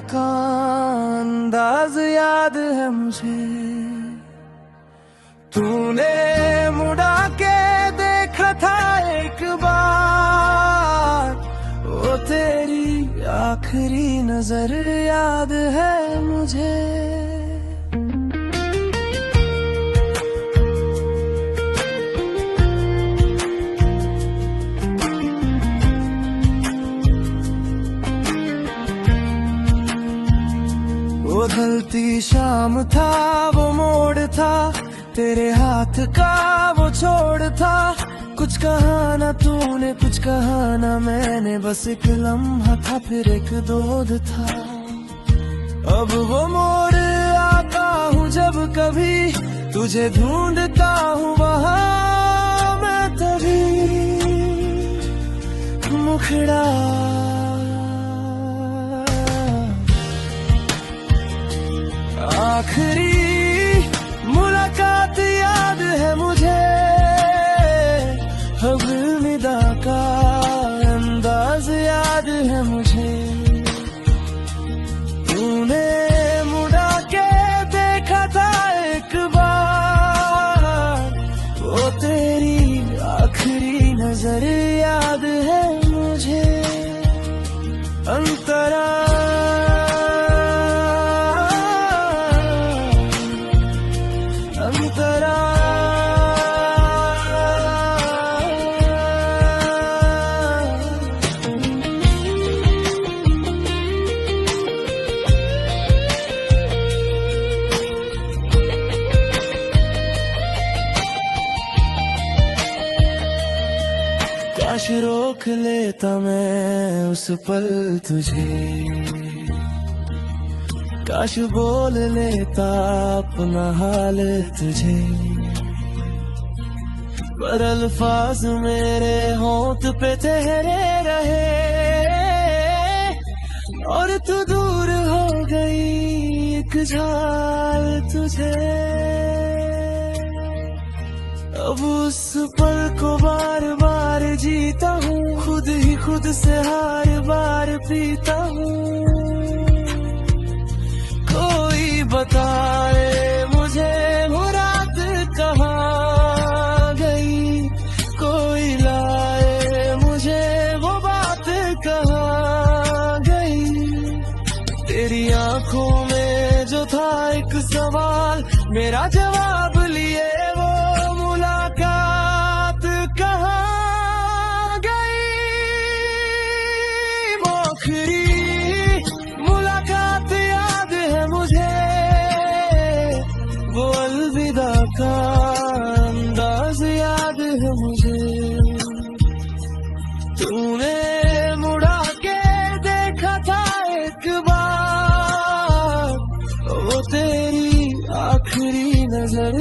का अंदाज याद है मुझे। तूने मुड़ा के देखा था एक बार, वो तेरी आखिरी नजर याद है मुझे। वो ढलती शाम था, वो मोड़ था, तेरे हाथ का वो छोड़ था। कुछ कहा ना तूने, कुछ कहा ना मैंने, बस एक लम्हा था फिर एक दूध था। अब वो मोड़ आता हूँ जब कभी, तुझे ढूंढता हूँ वहाँ मैं तभी। मुखड़ा आखिरी मुलाकात याद है मुझे। अब निदा का अंदाज याद है मुझे। तूने मुड़ा के देखा था एक बार, वो तेरी आखिरी नजर याद है मुझे। अंतरा अंतरा काश रोक लेता मैं उस पल तुझे, काश बोल लेता अपना हाल तुझे। पर अल्फाज मेरे होंठ पे ठहरे रहे, और तू दूर हो गई एक झाल तुझे। अब उस पल को बार बार जीता हूँ, खुद ही खुद से हर बार पीता हूँ। कोई बताए मुझे वो रात कहाँ गई, कोई लाए मुझे वो बात कहाँ गई। तेरी आंखों में जो था एक सवाल, मेरा जवाब लिए वो मुलाकात कहाँ गई। वो आखिरी मुलाकात याद है मुझे, वो अलविदा का अंदाज याद है मुझे। तूने मुड़ा के देखा था एक बार, वो तेरी आखिरी नजर